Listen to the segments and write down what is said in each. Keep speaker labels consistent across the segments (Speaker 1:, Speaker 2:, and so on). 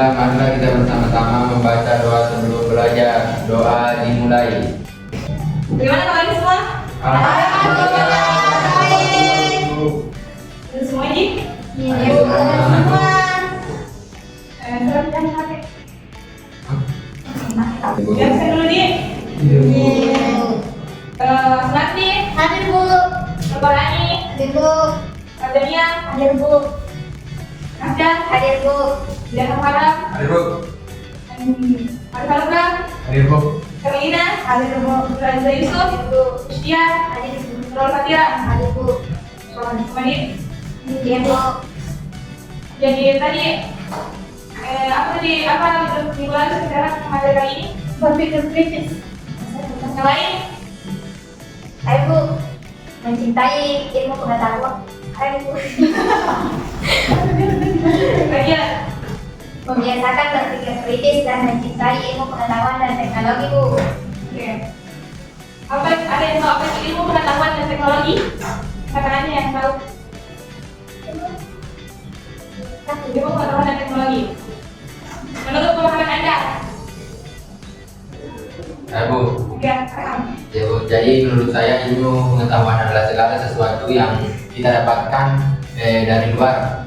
Speaker 1: Baiklah, marilah kita bersama-sama membaca doa sebelum belajar. Doa dimulai.
Speaker 2: Bagaimana kabarnya semua?
Speaker 1: Alhamdulillah.
Speaker 2: Sudah semua Ji?
Speaker 1: Iya, semua.
Speaker 2: Salam dan hati. Biasa dulu Di. Semangat Di.
Speaker 3: Hadir Bu.
Speaker 2: Lebarani.
Speaker 3: Hadir Bu.
Speaker 2: Adanya.
Speaker 3: Hadir Bu.
Speaker 2: Nasda.
Speaker 3: Hadir Bu.
Speaker 2: Tidak harap.
Speaker 1: Hadir, Bu.
Speaker 2: Arifalubra.
Speaker 1: Hadir, Bu.
Speaker 2: Karolina. Hadir Bu. Raza Yusuf. Mustia.
Speaker 3: Hadir Bu.
Speaker 2: Nurul Fatira.
Speaker 3: Hadir Bu.
Speaker 2: Semua Di.
Speaker 3: Hadir Bu.
Speaker 2: Jadi tadi apa minggu lalu sekarang materi kali ini
Speaker 3: Berpikir kritis.
Speaker 2: yang lain
Speaker 3: Hai Bu. Mencintai ilmu pengetahuan. Hai Bu.
Speaker 2: bagian
Speaker 3: Membiasakan berpikir kritis dan mencintai ilmu pengetahuan dan teknologi Bu.
Speaker 2: oke. Apa ada yang tahu apa itu ilmu pengetahuan dan teknologi? Katakannya yang tahu ilmu pengetahuan dan teknologi. Menurut pemahaman Anda?
Speaker 1: Bu.
Speaker 2: Ya, paham.
Speaker 1: Ya, Bu. Jadi menurut saya ilmu pengetahuan adalah segala sesuatu yang kita dapatkan dari luar,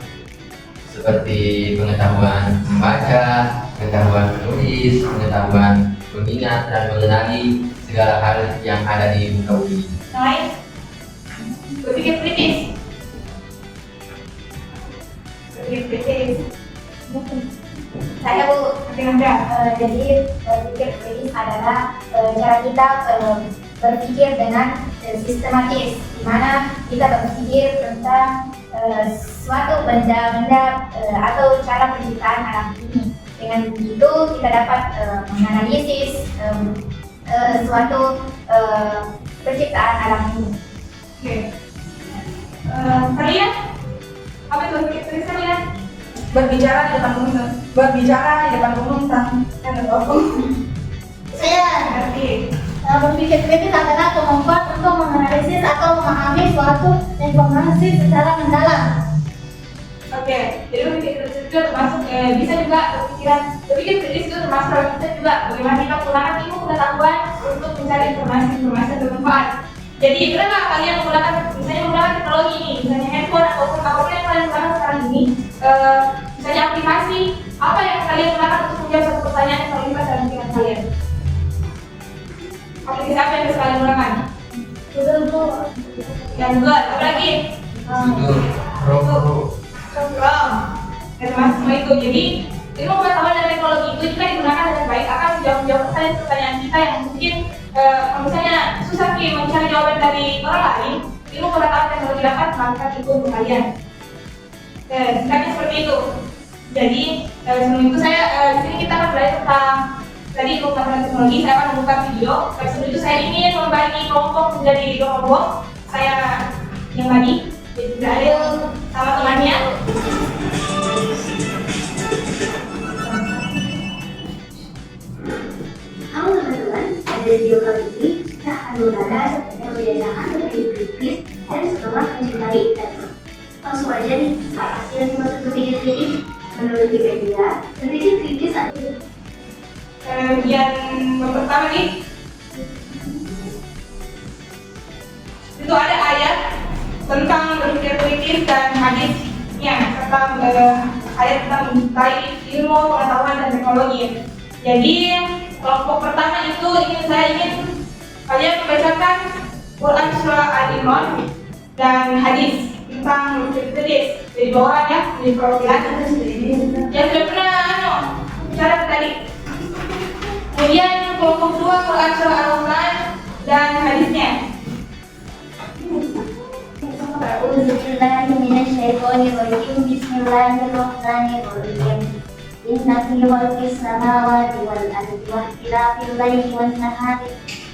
Speaker 1: seperti pengetahuan membaca, pengetahuan menulis, pengetahuan mengingat dan mengenali segala hal yang ada di muka bumi.
Speaker 2: Yang lain? Berpikir kritis. Berpikir kritis.
Speaker 3: Saya Bu.
Speaker 2: Nanti Anda.
Speaker 3: Jadi berpikir kritis adalah cara kita berpikir dengan sistematis, di mana kita berpikir tentang suatu benda-benda atau cara penciptaan alam ini. Dengan begitu kita dapat menganalisis suatu penciptaan alam ini.
Speaker 2: Oke. Kalian? Apa itu berpikir kritis kalian? Berbicara di depan umum. Berbicara di depan umum tentang
Speaker 3: Saya
Speaker 2: Berarti
Speaker 3: berpikir kritis adalah kemampuan untuk menganalisis atau memahami suatu informasi secara mendalam.
Speaker 2: oke, jadi berpikir kritis itu termasuk bisa juga berpikir kritis itu termasuk dalam kita juga bagaimana kita menggunakan ilmu pengetahuan untuk mencari informasi yang bermanfaat. Jadi pernah nggak kalian menggunakan teknologi ini, misalnya handphone ataupun apapun yang kalian gunakan sekarang ini, misalnya aplikasi, apa yang kalian gunakan untuk menjawab satu pertanyaan yang terlibat dalam pikiran kalian? Aplikasi apa yang bisa kalian gunakan?
Speaker 3: Betul Bu.
Speaker 2: Yang Google, apa lagi? Program. Dan termasuk semua itu. Jadi ilmu pengetahuan dan teknologi itu jika digunakan dengan baik akan menjawab pertanyaan kita yang mungkin misalnya susah mencari jawaban dari orang lain. Ilmu pengetahuan dan teknologi dapat melakukan itu untuk kalian. Singkatnya seperti itu. Jadi sebelum itu saya di sini kita akan belajar tentang tadi ilmu pengetahuan dan teknologi. Saya akan membuka video. Sebelum itu saya ingin membagi kelompok menjadi 2 kelompok. Saya yang tadi, juga Adil sama temannya.
Speaker 3: Halo teman-teman, pada video kali ini kita akan membahas tentang membiasakan berpikir kritis dan setelah mencintai teknologi. Langsung aja nih, apa sih yang dimaksud berpikir kritis? Menurut Wikipedia, berpikir kritis adalah
Speaker 2: Yang pertama nih, itu ada ayat tentang berpikir kritis dan hadisnya tentang ayat tentang mencintai ilmu pengetahuan dan teknologi. Jadi kelompok pertama itu saya ingin kalian membacakan Quran surah Al-Imran dan hadis tentang berpikir kritis. Jadi bawaan ya, di perwakilan yang sudah pernah bicara tadi. Kemudian kelompok kedua Quran surah Al-Imran dan hadisnya.
Speaker 3: A'udzubillahi minasyaitonirrajim. Bismillahirrahmanirrahim. Inna fi khalqis samawati wal ardi wa ikhtilafil laili wan nahari.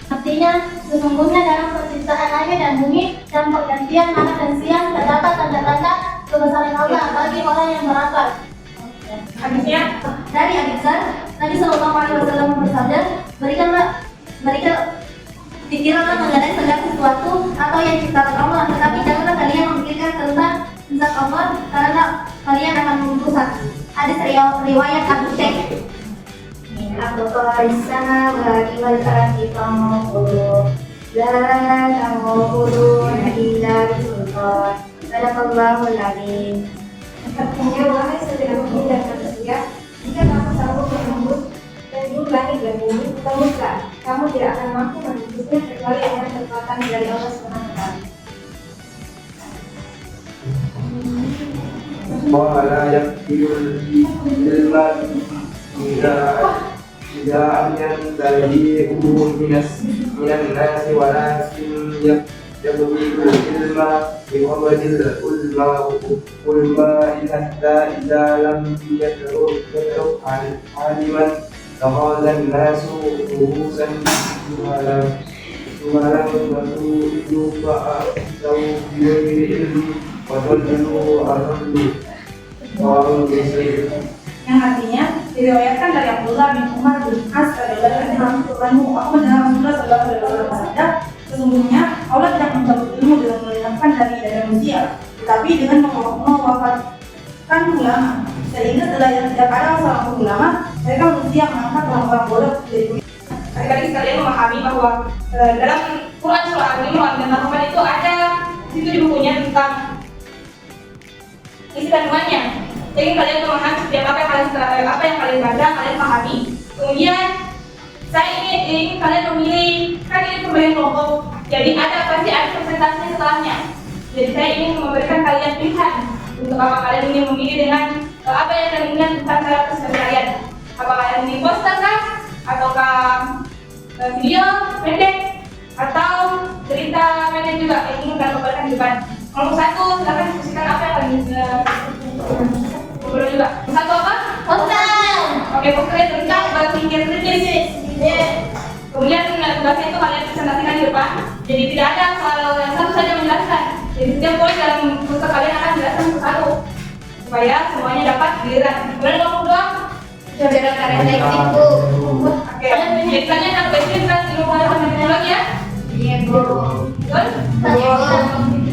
Speaker 3: Artinya, sesungguhnya dalam penciptaan langit dan bumi dan pergantian malam dan siang terdapat tanda-tanda kebesaran Allah bagi orang yang berakal.
Speaker 2: Hadisnya
Speaker 3: Dari Abi Dzar, Nabi Sallallahu Alaihi Wasallam bersabda, pikiranlah mengenai segala sesuatu atau yang diciptakan Allah, tetapi janganlah kalian memikirkan tentang zat Allah karena kalian akan merusak. hadis riwayat Abu Syekh. Aku sana bagi masyarakat pengukur la tangukuru illa bisultan sadaqallahul azim.
Speaker 2: Artinya, wahai saudara mukmin dan manusia, jika kamu sanggup menembus penjuru langit dan bumi, tembuslah. Kamu tidak akan mampu menembusnya kecuali dengan kekuatan dari Allah SWT.
Speaker 4: Wala yakfirul ilman Ida anyan dari minan nasi walakin yabghikul ilma biwabadil ulma hatta idza lam yadruk aliman tahadan nasu urusan sumaran batu itu tahu biwiri ilmi wadallu arallu
Speaker 2: Yang artinya diriwayatkan dari Abdullah bin Umar bin As radhiyallahu anhu, Rasulullah sallallahu alaihi wasallam bersabda, sesungguhnya Allah tidak mencabut ilmu dengan menghilangkan dari dada manusia, tetapi dengan mewafatkan ulama. Sehingga setelah yang tidak ada seorang ulama, mereka manusia mengangkat orang-orang bodoh dari dunia. Adik-adik sekalian memahami bahwa dalam Quran surah Al-Imran dan Al-Rahman itu ada situ di bukunya tentang isi kandungannya. Jadi kalian memahami setiap apa yang kalian baca, kalian pahami. Kemudian saya ingin kalian memilih, kan ini pemberian kelompok. Jadi pasti ada presentasi setelahnya. Jadi saya ingin memberikan kalian pilihan untuk apa kalian ingin memilih dengan apa yang kalian inginkan tentang cara presentasi kalian. Apa kalian ingin poster kah? Ataukah video pendek? Atau cerita pendek juga yang ingin kalian paparkan di depan. Kelompok 1 silakan diskusikan apa yang kalian boleh juga. Satu apa?
Speaker 3: Poster.
Speaker 2: Oke, posternya tentang berpikir kritis. Kemudian tugasnya itu kalian presentasikan di depan. Jadi tidak ada soal yang satu saja menjelaskan. Jadi setiap poin dalam poster kalian akan jelaskan satu supaya semuanya dapat giliran. Kemudian kelompok 2
Speaker 3: Saudara karya teknikku.
Speaker 2: Oke, jadi kalian akan bercerita di rumah teknologi ya?
Speaker 3: Iya, Bu.
Speaker 2: Betul?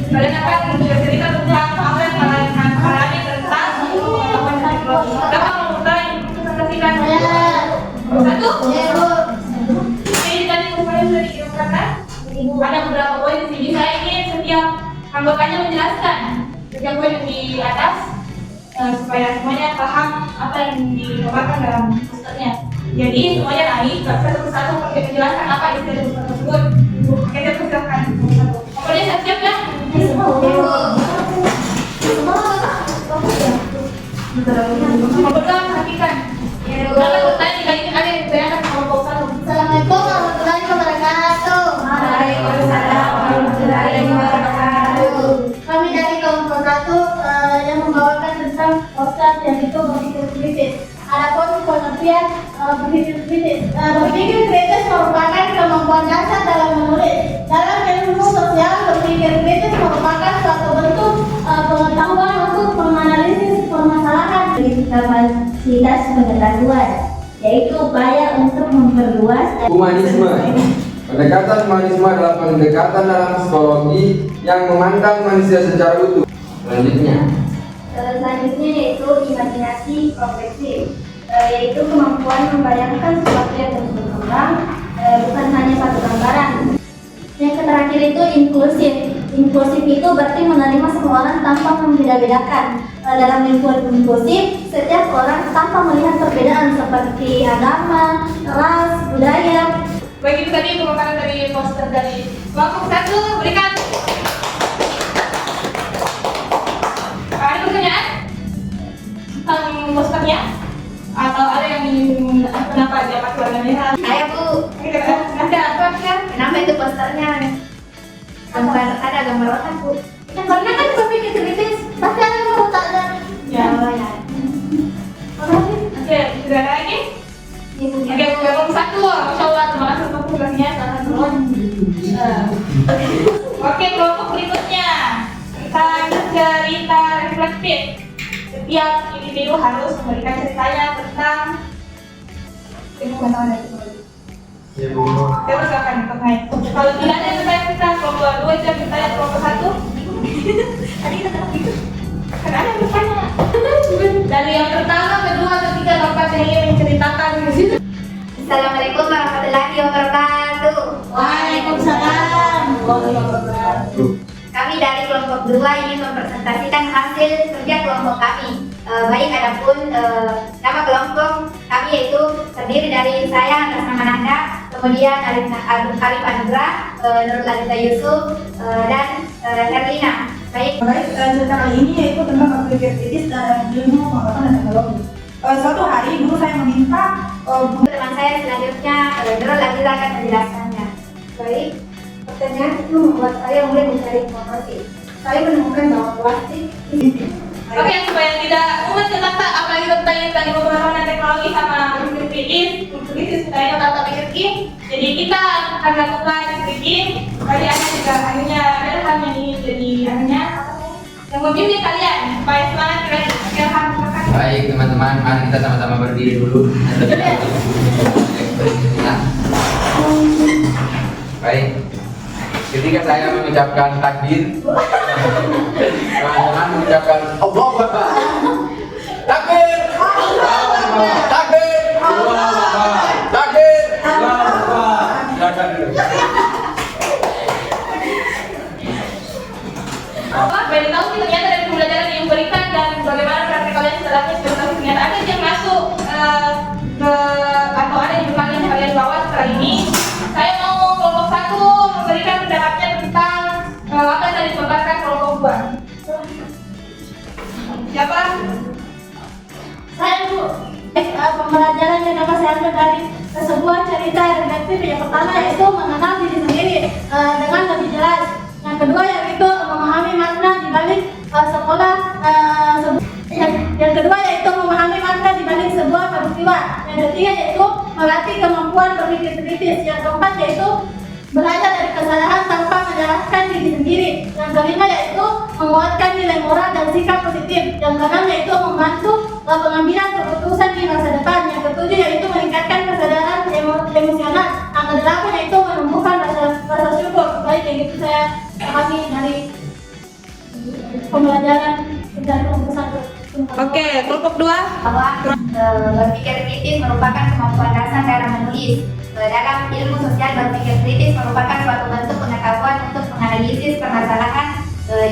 Speaker 2: Kalian akan bercerita tentang apa yang kalian alami tentang pengetahuan teknologi. Berapa kelompok yang presentasikan? Satu?
Speaker 3: Iya, Bu.
Speaker 2: Jadi tadi upaya sudah dikirimkan kan? Ada beberapa poin di sini. Saya ingin setiap anggotanya menjelaskan setiap poin yang di atas supaya semuanya paham apa yang dipaparkan dalam posternya. Jadi semuanya naik, satu persatu untuk menjelaskan apa isi dari poster tersebut. Oke, saya persilakan satu. Pokoknya siap-siap ya. Nomor 2 perhatikan. Kalau bertanya kali ini ada yang ditanyakan kelompok 1.
Speaker 3: Assalamualaikum warahmatullahi wabarakatuh.
Speaker 2: Waalaikumsalam warahmatullahi wabarakatuh.
Speaker 3: Kami dari kelompok 1 yang membawakan tentang poster yang itu berpikir kritis. Adapun pengertian berpikir kritis. Berpikir kritis merupakan kemampuan dasar dalam menulis. Dalam ilmu sosial, berpikir kritis merupakan suatu bentuk pengetahuan untuk menganalisis permasalahan kapasitas pengetahuan, yaitu upaya untuk memperluas
Speaker 4: Humanisme. Pendekatan humanisme adalah pendekatan dalam psikologi yang memandang manusia secara utuh.
Speaker 3: Selanjutnya yaitu imajinasi progresif, yaitu kemampuan membayangkan sesuatu yang terus berkembang, bukan hanya satu gambaran. Yang terakhir itu inklusif. Inklusif itu berarti menerima semua orang tanpa membeda-bedakan. Dalam lingkungan inklusif, setiap orang tanpa melihat perbedaan seperti agama, ras, budaya.
Speaker 2: Baik, itu tadi pemaparan dari poster dari kelompok 1. Berikan. Ada pertanyaan tentang posternya? Atau ada yang ingin kenapa dia pakai warna merah?
Speaker 3: Saya Bu,
Speaker 2: Ada apa kan?
Speaker 3: kenapa itu posternya? Ada gambar otak Bu. Karena kan berpikir kritis, pasti ada yang mau tak ada.
Speaker 2: Ya.
Speaker 3: Ya.
Speaker 2: Oke, sudah ada lagi? Oke, kelompok 1. Masya Allah, terima kasih untuk tugasnya. Sangat turun. Oke, kelompok berikutnya tentang cerita reflektif. Setiap individu harus memberikan ceritanya tentang ilmu pengetahuan dan teknologi. Saya persilakan untuk naik. Kalau tidak ada yang saya cerita, kelompok 2 itu yang bertanya kelompok 1. Tadi kita tetap gitu. Karena ada yang bertanya. Dari yang pertama
Speaker 3: Assalamualaikum warahmatullahi wabarakatuh.
Speaker 2: Waalaikumsalam warahmatullahi wabarakatuh.
Speaker 3: Kami dari kelompok 2 ingin mempresentasikan hasil kerja kelompok kami. Baik, adapun nama kelompok kami yaitu terdiri dari saya atas nama Nanda, kemudian Arif Anugrah, Nurul Aziza Yusuf, dan Herlina. Baik,
Speaker 2: Cerita kali ini yaitu tentang berpikir kritis dalam ilmu pengetahuan dan teknologi. Suatu hari guru saya meminta
Speaker 3: teman saya selanjutnya Nurul Aziza akan menjelaskannya. Baik, pertanyaan itu membuat saya mulai mencari informasi. Saya menemukan bahwa plastik
Speaker 2: Oke, supaya tidak umat kata apalagi tentang ilmu pengetahuan dan teknologi sama berpikir kritis, supaya kata pikir. Jadi kita akan lakukan kritis. Tadi ada juga akhirnya ada hal yang ingin jadi akhirnya yang membimbing kalian supaya semangat kalian harus.
Speaker 1: Baik teman-teman, mari kita sama-sama berdiri dulu. Baik, ketika saya mengucapkan takbir, teman-teman mengucapkan Allahu Akbar. Takbir, takbir, takbir. Silakan dulu.
Speaker 2: Baik, tahu sih ternyata dari pembelajaran yang diberikan dan bagaimana praktek kalian setelahnya sudah tahu ternyata ada yang masuk ke atau ada yang kalian bawa setelah ini. Saya mau kelompok 1 memberikan pendapatnya tentang apa yang tadi dipaparkan kelompok 2. Siapa?
Speaker 3: saya Bu. Pembelajaran yang dapat saya ambil dari sebuah cerita reflektif yang pertama yaitu mengenal diri sendiri dengan lebih jelas. Yang kedua yaitu memahami makna di balik sekolah. Yang kedua yaitu memahami makna di balik sebuah peristiwa. Yang ketiga yaitu melatih kemampuan berpikir kritis. Yang keempat yaitu belajar dari kesalahan tanpa menyalahkan diri sendiri. Yang kelima yaitu menguatkan nilai moral dan sikap positif. Yang keenam yaitu membantu pengambilan keputusan di masa depan. Yang ketujuh yaitu meningkatkan kesadaran emosional. Yang kedelapan yaitu menumbuhkan rasa syukur. Baik, yang itu saya pahami dari pembelajaran dari kelompok 1.
Speaker 2: Oke, kelompok 2.
Speaker 3: Bahwa berpikir kritis merupakan kemampuan dasar dalam menulis. Dalam ilmu sosial, berpikir kritis merupakan suatu bentuk pengetahuan untuk menganalisis permasalahan,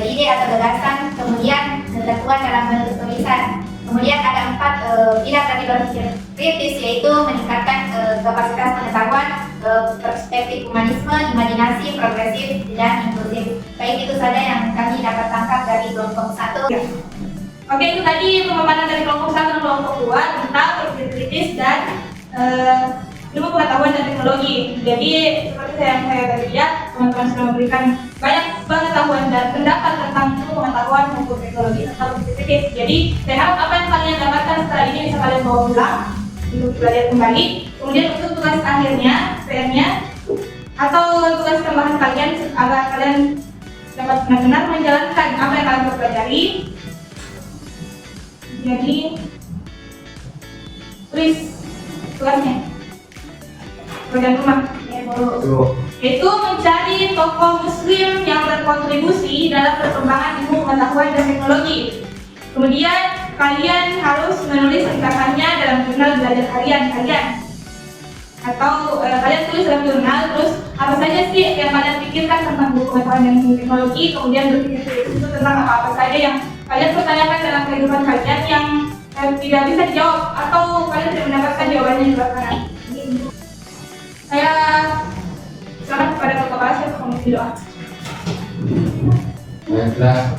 Speaker 3: ide atau gagasan, kemudian ketentuan dalam bentuk tulisan. Kemudian ada 4 pilar dari berpikir kritis, yaitu meningkatkan kapasitas pengetahuan, perspektif humanisme, imajinasi, progresif, dan inklusif. Baik, itu saja yang kami dapat tangkap dari kelompok 1.
Speaker 2: Oke, itu tadi pemaparan dari kelompok 1 dan kelompok 2 tentang berpikir kritis dan ilmu pengetahuan dan teknologi. Jadi seperti yang saya tadi lihat, teman-teman sudah memberikan banyak pengetahuan dan pendapat tentang ilmu pengetahuan maupun teknologi tentang berpikir kritis. Jadi saya harap apa yang kalian dapatkan setelah ini bisa kalian bawa pulang untuk belajar kembali. Kemudian untuk tugas akhirnya, PR-nya atau tugas tambahan kalian agar kalian dapat benar-benar menjalankan apa yang kalian pelajari. Jadi tulis tugasnya. Bagian rumah yaitu mencari tokoh muslim yang berkontribusi dalam perkembangan ilmu pengetahuan dan teknologi. Kemudian kalian harus menulis ringkasannya dalam jurnal belajar kalian atau kalian tulis dalam jurnal terus apa saja sih yang kalian pikirkan tentang ilmu pengetahuan dan teknologi, kemudian berpikir kritis itu tentang apa saja yang kalian pertanyakan dalam kehidupan kalian yang tidak bisa dijawab atau kalian tidak mendapatkan jawabannya di luar sana. Saya silakan kepada Bapak Kepala untuk mengisi doa.
Speaker 1: Baiklah,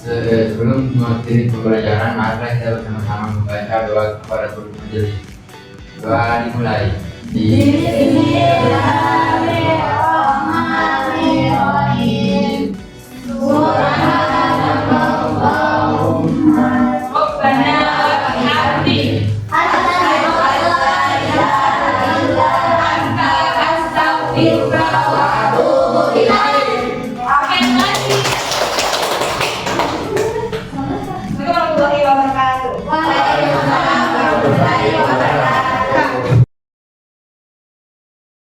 Speaker 1: sebelum mengakhiri pembelajaran, marilah kita bersama-sama membaca doa kepada guru majelis. Doa dimulai. Bismillahirrahmanirrahim. Subhanallahumma
Speaker 2: Rabbana wa bihamdik.
Speaker 3: Astaghfirullah wa atubu ilaih.